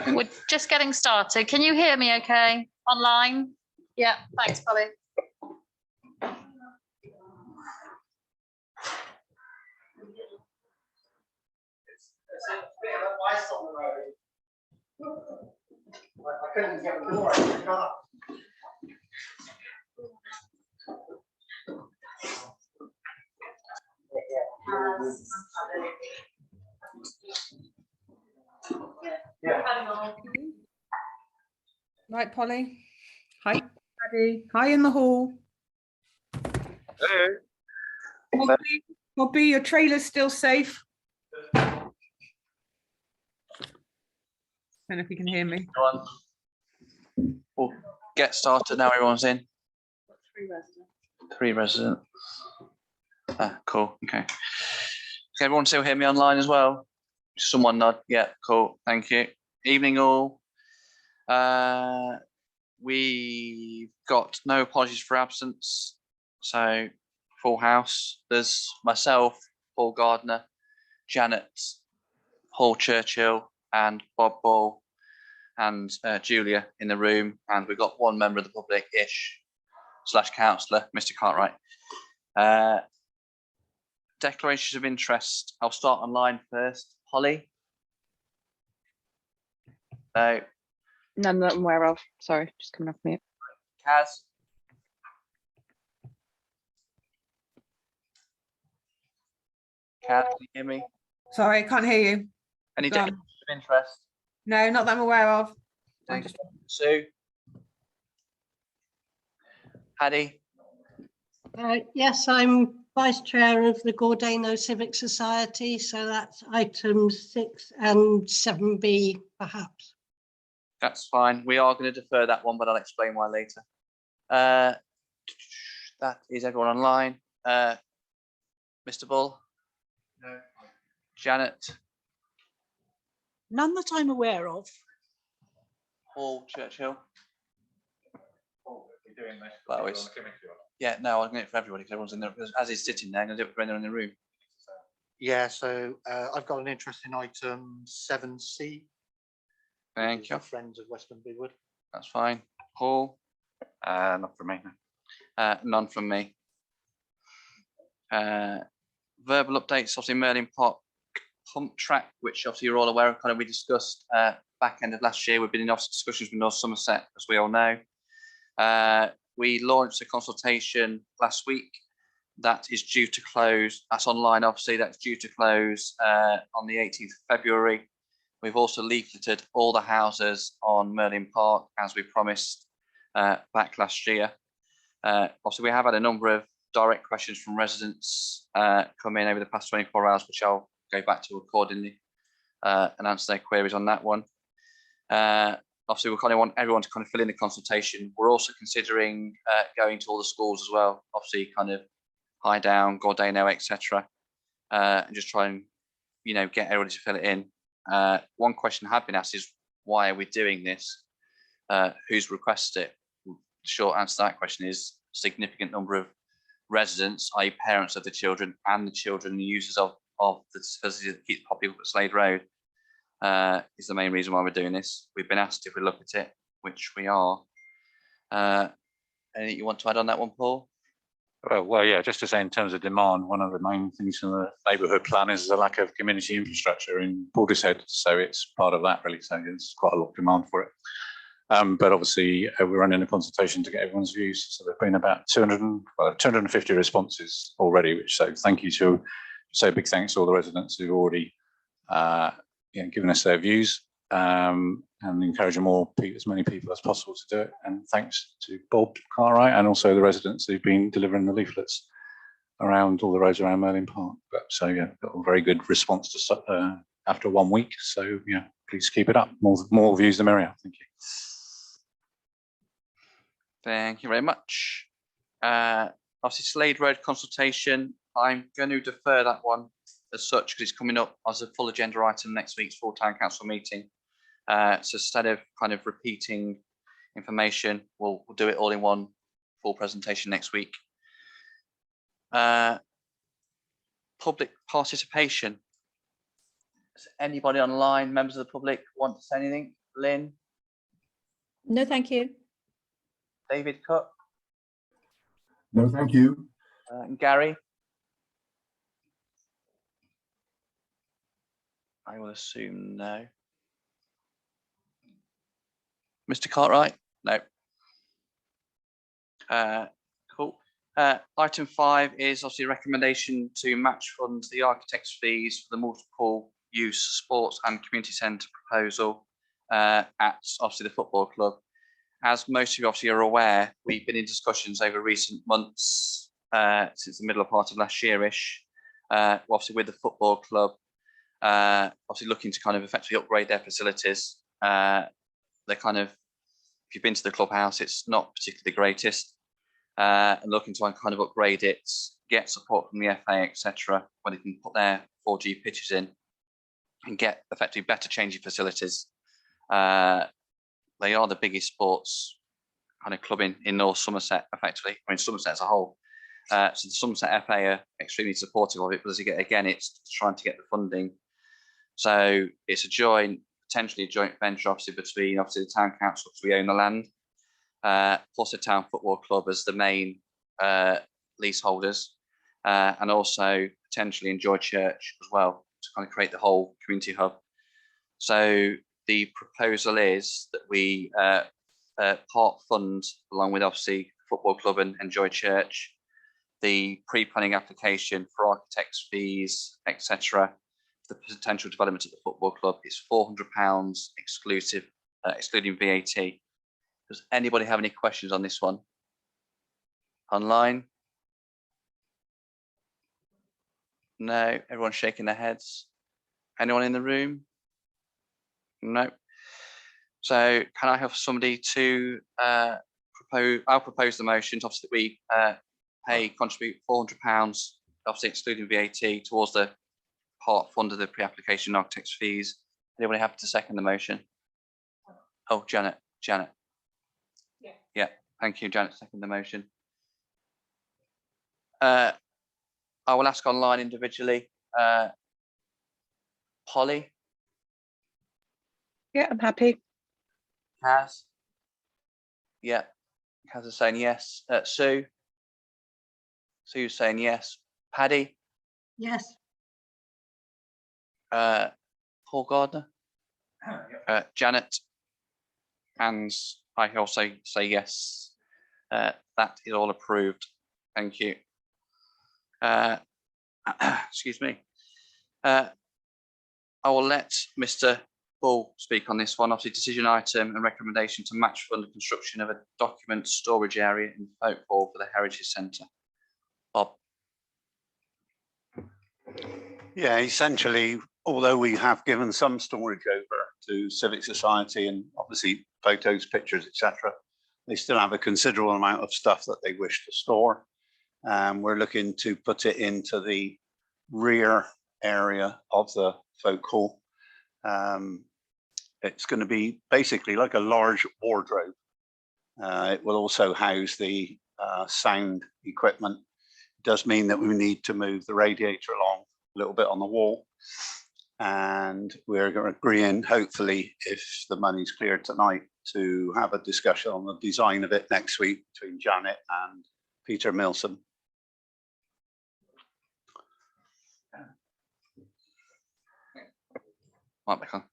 We're just getting started. Can you hear me okay? Online? Yeah, thanks, Polly. I couldn't get the door open. Right, Polly. Hi, Paddy. Hi in the hall. Hello. Bobby, your trailer's still safe. Don't know if you can hear me. We'll get started now. Everyone's in. 3 residents. 3 residents. Ah, cool. Okay. Can everyone still hear me online as well? Someone nod. Yeah, cool. Thank you. Evening all. We've got no apologies for absence. So full house. There's myself, Paul Gardner, Janet, Paul Churchill, and Bob Ball, and Julia in the room. And we've got one member of the public-ish / councillor, Mr. Cartwright. Declarations of interest. I'll start online first. Holly? No. None that I'm aware of. Sorry, just coming off mute. Kaz? Kaz, can you hear me? Sorry, I can't hear you. Any Go on. declarations of interest? No, not that I'm aware of. Thank you. Sue? Paddy? Yes, I'm Vice Chair of the Gordano Civic Society, so that's items 6 and 7B, perhaps. That's fine. We are going to defer that one, but I'll explain why later. That is everyone online. Mr. Bull? No. Janet? None that I'm aware of. Paul Churchill? Oh, you're doing this. Well, it's, yeah, no, I'm going to do it for everybody because everyone's in there. As he's sitting there, I'm going to do it for anyone in the room. Yeah, so I've got an interest in item 7C. Thank you. Friends of Westland Bigwood. That's fine. Paul? Not from me. None from me. Verbal updates, obviously Merlin Park pump track, which obviously you're all aware of, kind of we discussed back end of last year. We've been in obviously discussions with North Somerset, as we all know. We launched a consultation last week that is due to close. That's online, obviously. That's due to close on the 18th of February. We've also leafleted all the houses on Merlin Park, as we promised back last year. Obviously, we have had a number of direct questions from residents come in over the past 24 hours, which I'll go back to accordingly and answer their queries on that one. Obviously, we kind of want everyone to kind of fill in the consultation. We're also considering going to all the schools as well, obviously kind of High Down, Gordano, etc., and just try and, you know, get everybody to fill it in. One question I have been asked is, why are we doing this? Who's requested it? The short answer to that question is a significant number of residents, i.e. parents of the children and the children and users of the facility that keeps popping up at Slade Road, is the main reason why we're doing this. We've been asked if we look at it, which we are. Anything you want to add on that one, Paul? Well, yeah, just to say in terms of demand, one of the main things in the neighbourhood plan is the lack of community infrastructure in Portishead. So it's part of that, really. So there's quite a lot of demand for it. But obviously, we're running a consultation to get everyone's views. So there've been about 250 responses already, which so thank you to, so big thanks to all the residents who've already giving us their views and encouraging as many people as possible to do it. And thanks to Bob Cartwright and also the residents who've been delivering the leaflets around all the roads around Merlin Park. But so got a very good response to after 1 week. So please keep it up. More views the merrier. Thank you. Thank you very much. Obviously, Slade Road consultation. I'm going to defer that one as such because it's coming up as a full agenda item next week's full town council meeting. So instead of kind of repeating information, we'll do it all in one full presentation next week. Public participation. Does anybody online, members of the public, want to say anything? Lynn? No, thank you. David Cook? No, thank you. And Gary? I will assume no. Mr. Cartwright? No. Cool. Item 5 is obviously a recommendation to match fund the architect's fees for the multiple use sports and community centre proposal at obviously the football club. As most of you obviously are aware, we've been in discussions over recent months since the middle part of last year-ish, obviously with the football club, obviously looking to kind of effectively upgrade their facilities. They're kind of, if you've been to the clubhouse, it's not particularly the greatest, and looking to kind of upgrade it, get support from the FA, etc., where they can put their 4G pitches in and get effectively better changing facilities. They are the biggest sports kind of club in North Somerset, effectively, I mean Somerset as a whole. So the Somerset FA are extremely supportive of it, but it's trying to get the funding. So it's potentially a joint venture, obviously, between obviously the town council, because we own the land, plus the town football club as the main leaseholders, and also potentially Enjoy Church as well, to kind of create the whole community hub. So the proposal is that we part fund, along with obviously football club and Enjoy Church, the pre-planning application for architects' fees, etc. The potential development of the football club is £400 exclusive, excluding VAT. Does anybody have any questions on this one? Online? No, everyone's shaking their heads. Anyone in the room? No. So can I have somebody to propose? I'll propose the motion. Obviously, we contribute £400, obviously excluding VAT, towards the part fund of the pre-application architect's fees. Anybody happy to second the motion? Oh, Janet. Yeah. Thank you, Janet. Second the motion. I will ask online individually. Polly? Yeah, I'm happy. Kaz? Yeah. Kaz is saying yes. Sue? Sue's saying yes. Paddy? Yes. Paul Gardner? Janet? And I also say yes. That is all approved. Thank you. Excuse me. I will let Mr. Bull speak on this one. Obviously, decision item and recommendation to match fund the construction of a document storage area in Folk Hall for the Heritage Centre. Bob. Yeah, essentially, although we have given some storage over to Civic Society and obviously photos, pictures, etc., they still have a considerable amount of stuff that they wish to store. We're looking to put it into the rear area of the Folk Hall. It's going to be basically like a large wardrobe. It will also house the sound equipment. It does mean that we need to move the radiator along a little bit on the wall. And we're agreeing, hopefully, if the money's cleared tonight, to have a discussion on the design of it next week between Janet and Peter Milsom.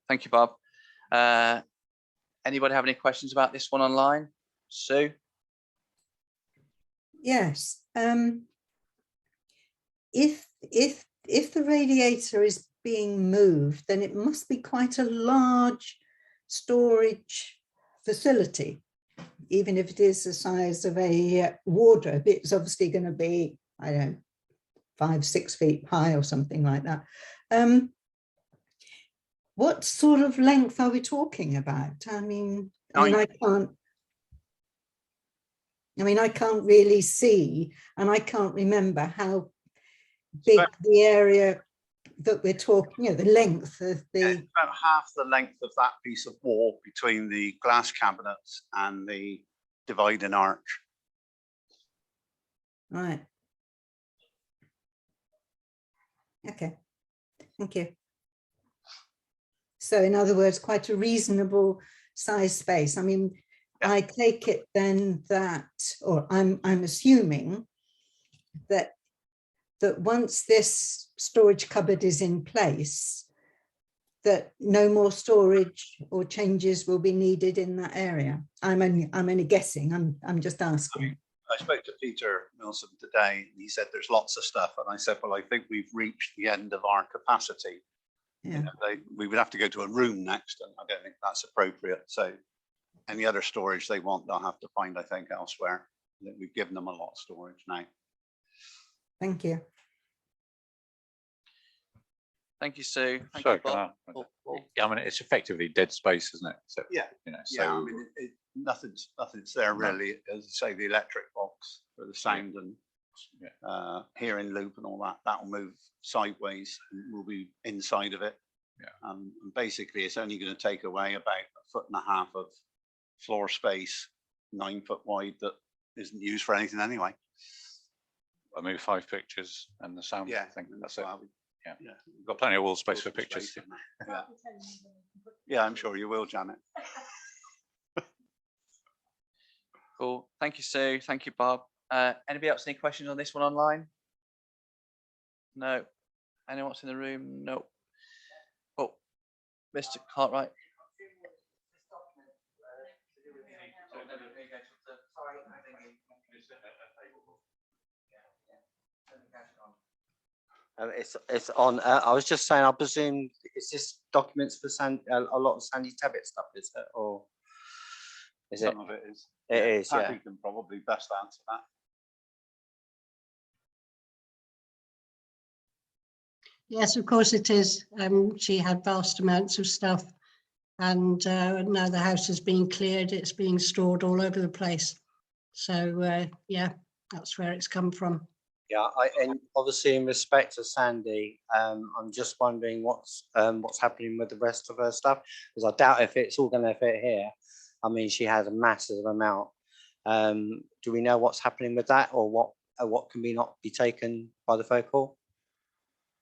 Thank you, Bob. Anybody have any questions about this one online? Sue? Yes. If if the radiator is being moved, then it must be quite a large storage facility. Even if it is the size of a wardrobe, it's obviously going to be, I don't know, 5-6 feet high or something like that. What sort of length are we talking about? I mean, I can't really see, and I can't remember how big the area that we're talking, you know, the length of the... Yeah, it's about half the length of that piece of wall between the glass cabinets and the dividing arch. Right. Okay, thank you. So in other words, quite a reasonable size space. I mean, Yeah. I take it then that, or I'm assuming that once this storage cupboard is in place, that no more storage or changes will be needed in that area. I'm only guessing. I'm just asking. I spoke to Peter Milsom today, and he said there's lots of stuff. And I said, well, I think we've reached the end of our capacity. Yeah. You know, we would have to go to a room next, and I don't think that's appropriate. So any other storage they want, they'll have to find, I think, elsewhere. I think we've given them a lot of storage now. Thank you. Thank you, Sue. Thank Sorry, you, Bob. can yeah, I mean, it's effectively dead space, isn't it? So, Yeah. you know, so Yeah, I mean, nothing's there really. As I say, the electric box for the sound and hearing loop and all that, that'll move sideways and we'll be inside of it. Yeah. And basically, it's only going to take away about 1.5 feet of floor space, 9 foot wide, that isn't used for anything anyway. I move 5 pictures and the sound. Yeah, I think and that's that's it. why Yeah. Yeah. We've got plenty of wall space for Wall pictures. space in there. Yeah. Yeah, I'm sure you will, Janet. Cool. Thank you, Sue. Thank you, Bob. Anybody else any questions on this one online? No. Anyone else in the room? No. Oh, Mr. Cartwright. It's on. I was just saying, I presume, is this documents for a lot of Sandy Tabbitt stuff, is it, or is it? Some of it is. It is, yeah. Paddy can probably best answer that. Yes, of course it is. She had vast amounts of stuff, and now the house is being cleared. It's being stored all over the place. So yeah, that's where it's come from. Yeah, and obviously in respect to Sandy, I'm just wondering what's happening with the rest of her stuff, because I doubt if it's all going to fit here. I mean, she has a massive amount. Do we know what's happening with that, or what can not be taken by the folk hall?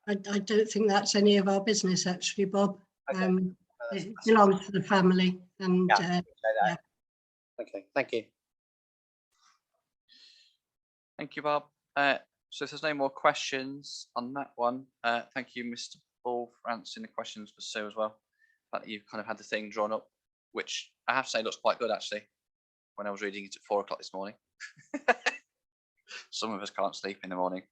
I don't think that's any of our business, actually, Bob. Okay. It belongs to the family, and Yeah. Okay, thank you. Thank you, Bob. So if there's no more questions on that one, thank you, Mr. Ball, for answering the questions for Sue as well. That you've kind of had the thing drawn up, which I have to say looks quite good actually. When I was reading it at 4 o'clock this morning. Some of us can't sleep in the morning.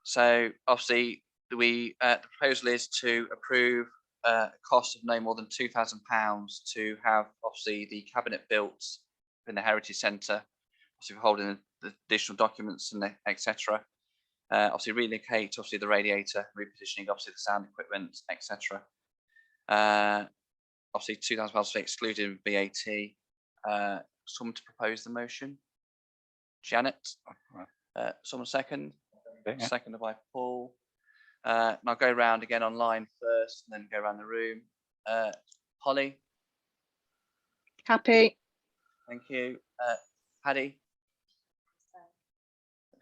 So obviously the proposal is to approve a cost of no more than £2,000 to have obviously the cabinet built in the Heritage Centre, obviously for holding the additional documents and etc. Obviously relocate obviously the radiator, repositioning obviously the sound equipment, etc. Obviously £2,000 excluding VAT. Someone to propose the motion? Janet? Someone second? Yeah. Seconded by Paul. And I'll go around again online first and then go around the room. Holly? Happy. Thank you. Paddy?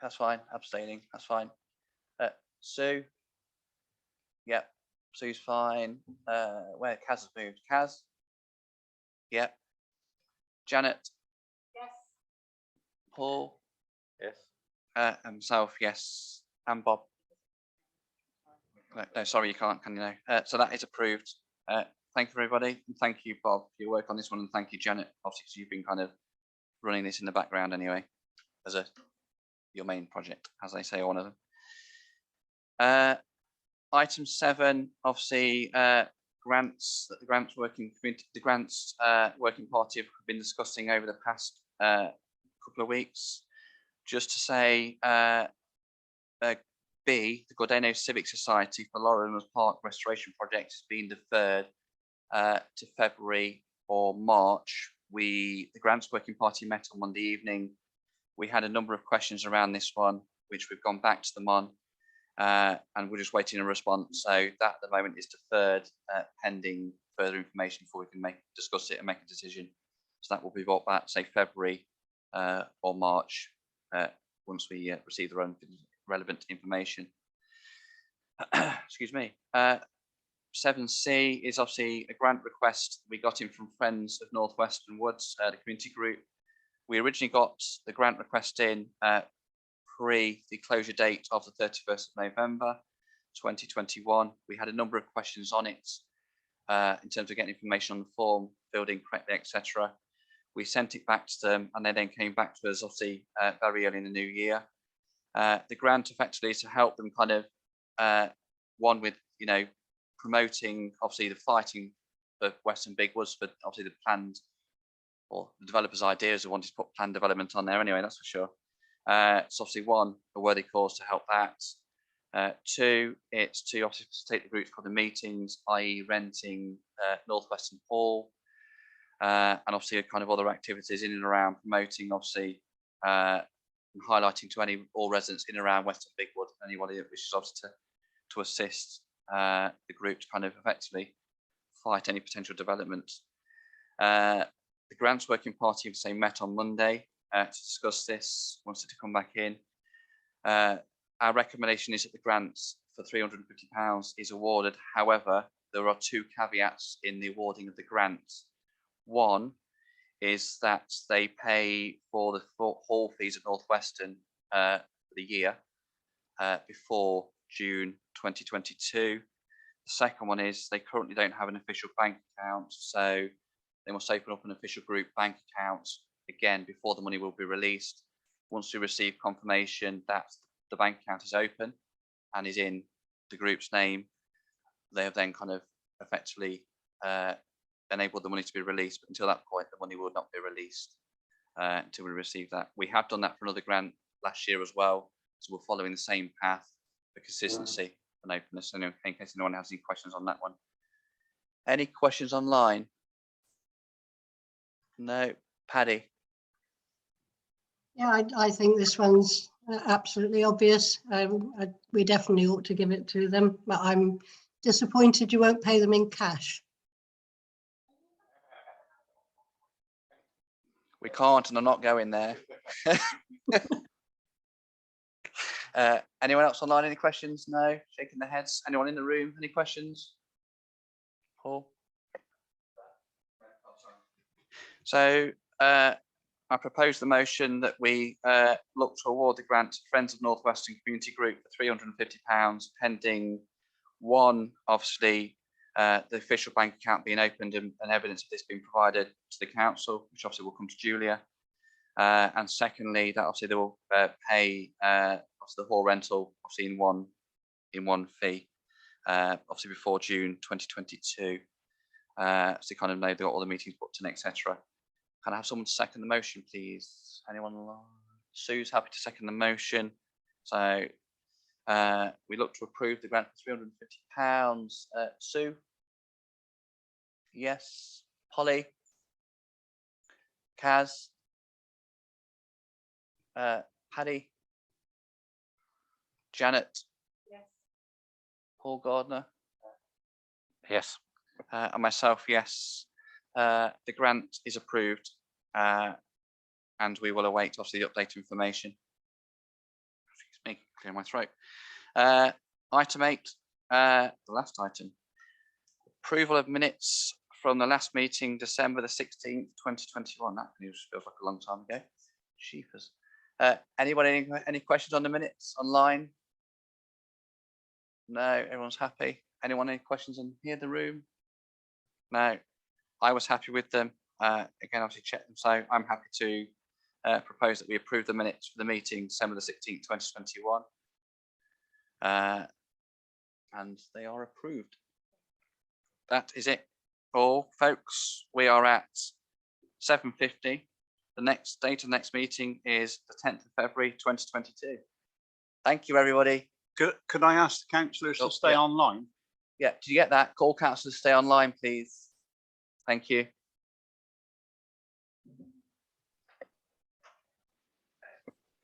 That's fine. Abstaining. That's fine. Sue? Yep. Sue's fine. Where Kaz has moved. Kaz? Yep. Janet? Yes. Paul? Yes. And myself, yes. And Bob? No, sorry, you can't, can you know? So that is approved. Thank you, everybody. And thank you, Bob, for your work on this one. And thank you, Janet, obviously, because you've been kind of running this in the background anyway. your main project, as they say, one of them. Item 7, obviously, grants that the grants working party have been discussing over the past couple of weeks. Just to say, B, the Gordeno Civic Society for Lorimer's Park Restoration Project has been deferred to February or March. The grants working party met on Monday evening. We had a number of questions around this one, which we've gone back to them on, and we're just waiting a response. So that at the moment is deferred pending further information before we can discuss it and make a decision. So that will be brought back, say February or March, once we receive the relevant information. Excuse me. 7C is obviously a grant request we got in from Friends of Northwestern Woods, the community group. We originally got the grant request in pre the closure date of the 31st of November 2021. We had a number of questions on it in terms of getting information on the form, filled in correctly, etc. We sent it back to them, and they then came back to us obviously very early in the new year. The grant effectively is to help them kind of one with promoting obviously the fighting for Western Big Woods, for obviously the planned or the developers' ideas of wanting to put planned development on there anyway, that's for sure. It's obviously one, a worthy cause to help that. 2, it's to obviously facilitate the group for the meetings, i.e. renting Northwestern Hall, and obviously kind of other activities in and around promoting obviously and highlighting to all residents in and around Western Big Wood, anybody that wishes obviously to assist the group to kind of effectively fight any potential development. The grants working party met on Monday to discuss this, wanted to come back in. Our recommendation is that the grants for £350 is awarded. However, there are 2 caveats in the awarding of the grants. One is that they pay for the hall fees at Northwestern for the year before June 2022. The second one is they currently don't have an official bank account, so they must open up an official group bank account again before the money will be released. Once we receive confirmation that the bank account is open and is in the group's name, they have then kind of effectively enabled the money to be released. But until that point, the money will not be released until we receive that. We have done that for another grant last year as well, so we're following the same path for consistency and openness. In case anyone has any questions on that one. Any questions online? No. Paddy? Yeah, I think this one's absolutely obvious. We definitely ought to give it to them, but I'm disappointed you won't pay them in cash. We can't, and I'm not going there. Anyone else online? Any questions? No? Shaking their heads. Anyone in the room? Any questions? Paul? So I propose the motion that we look to award the grant to Friends of Northwestern Community Group for £350, pending one, obviously, the official bank account being opened and evidence of this being provided to the council, which obviously will come to Julia. And secondly, that obviously they will pay the hall rental obviously in one fee, obviously before June 2022. So you kind of know they've got all the meetings booked in, etc. Can I have someone to second the motion, please? Anyone online? Sue's happy to second the motion. So we look to approve the grant for £350. Sue? Yes. Polly? Kaz? Paddy? Janet? Yes. Paul Gardner? Yes. And myself, yes. The grant is approved, and we will await obviously the updated information. Excuse me, clear my throat. Item 8, the last item. Approval of minutes from the last meeting, December the 16th, 2021. That feels like a long time ago. Sheepers. Anybody any questions on the minutes online? No, everyone's happy. Anyone any questions in here, the room? No. I was happy with them. Again, obviously check them. So I'm happy to propose that we approve the minutes for the meeting December the 16th, 2021. And they are approved. That is it all, folks. We are at 7:50. The next date of next meeting is the 10th of February, 2022. Thank you, everybody. Could I ask the councillors Oh, to stay yeah. online? Yeah, did you get that? Call councillors to stay online, please. Thank you.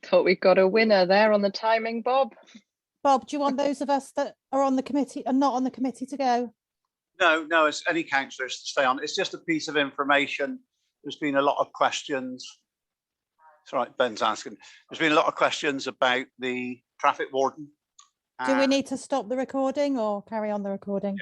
Thought we got a winner there on the timing, Bob. Bob, do you want those of us that are on the committee and not on the committee to go? No, it's any councillors to stay on. It's just a piece of information. There's been a lot of questions. That's right, Ben's asking. There's been a lot of questions about the traffic warden. Do we need to stop the recording or carry on the recording?